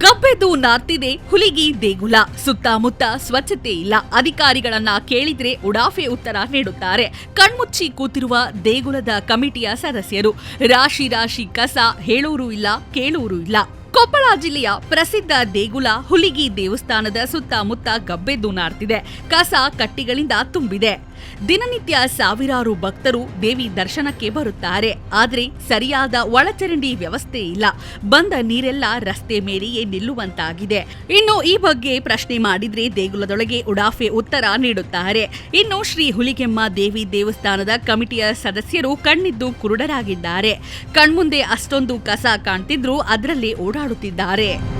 ಗಬ್ಬೆದ್ದು ನಾರ್ತಿದೆ ಹುಲಿಗಿ ದೇಗುಲ. ಸುತ್ತಮುತ್ತ ಸ್ವಚ್ಛತೆ ಇಲ್ಲ. ಅಧಿಕಾರಿಗಳನ್ನ ಕೇಳಿದ್ರೆ ಉಡಾಫೆ ಉತ್ತರ ನೀಡುತ್ತಾರೆ. ಕಣ್ಮುಚ್ಚಿ ಕೂತಿರುವ ದೇಗುಲದ ಕಮಿಟಿಯ ಸದಸ್ಯರು. ರಾಶಿ ರಾಶಿ ಕಸ, ಹೇಳೋರು ಇಲ್ಲ, ಕೇಳೋರು ಇಲ್ಲ. ಕೊಪ್ಪಳ ಜಿಲ್ಲೆಯ ಪ್ರಸಿದ್ಧ ದೇಗುಲ ಹುಲಿಗಿ ದೇವಸ್ಥಾನದ ಸುತ್ತಮುತ್ತ ಗಬ್ಬೆದ್ದು ನಾರ್ತಿದೆ. ಕಸ ಕಟ್ಟಿಗಳಿಂದ ತುಂಬಿದೆ. ದಿನನಿತ್ಯ ಸಾವಿರಾರು ಭಕ್ತರು ದೇವಿ ದರ್ಶನಕ್ಕೆ ಬರುತ್ತಾರೆ. ಆದರೆ ಸರಿಯಾದ ಒಳಚರಂಡಿ ವ್ಯವಸ್ಥೆ ಇಲ್ಲ. ಬಂದ ನೀರೆಲ್ಲ ರಸ್ತೆ ಮೇಲೆಯೇ ನಿಲ್ಲುವಂತಾಗಿದೆ. ಇನ್ನು ಈ ಬಗ್ಗೆ ಪ್ರಶ್ನೆ ಮಾಡಿದ್ರೆ ದೇಗುಲದೊಳಗೆ ಉಡಾಫೆ ಉತ್ತರ ನೀಡುತ್ತಾರೆ. ಇನ್ನು ಶ್ರೀ ಹುಲಿಗೆಮ್ಮ ದೇವಿ ದೇವಸ್ಥಾನದ ಕಮಿಟಿಯ ಸದಸ್ಯರು ಕಣ್ಣಿದ್ದು ಕುರುಡರಾಗಿದ್ದಾರೆ. ಕಣ್ಮುಂದೆ ಅಷ್ಟೊಂದು ಕಸ ಕಾಣ್ತಿದ್ರು ಅದರಲ್ಲೇ ಓಡಾಡುತ್ತಿದ್ದಾರೆ.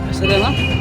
ಹೆಸರೇನಾ?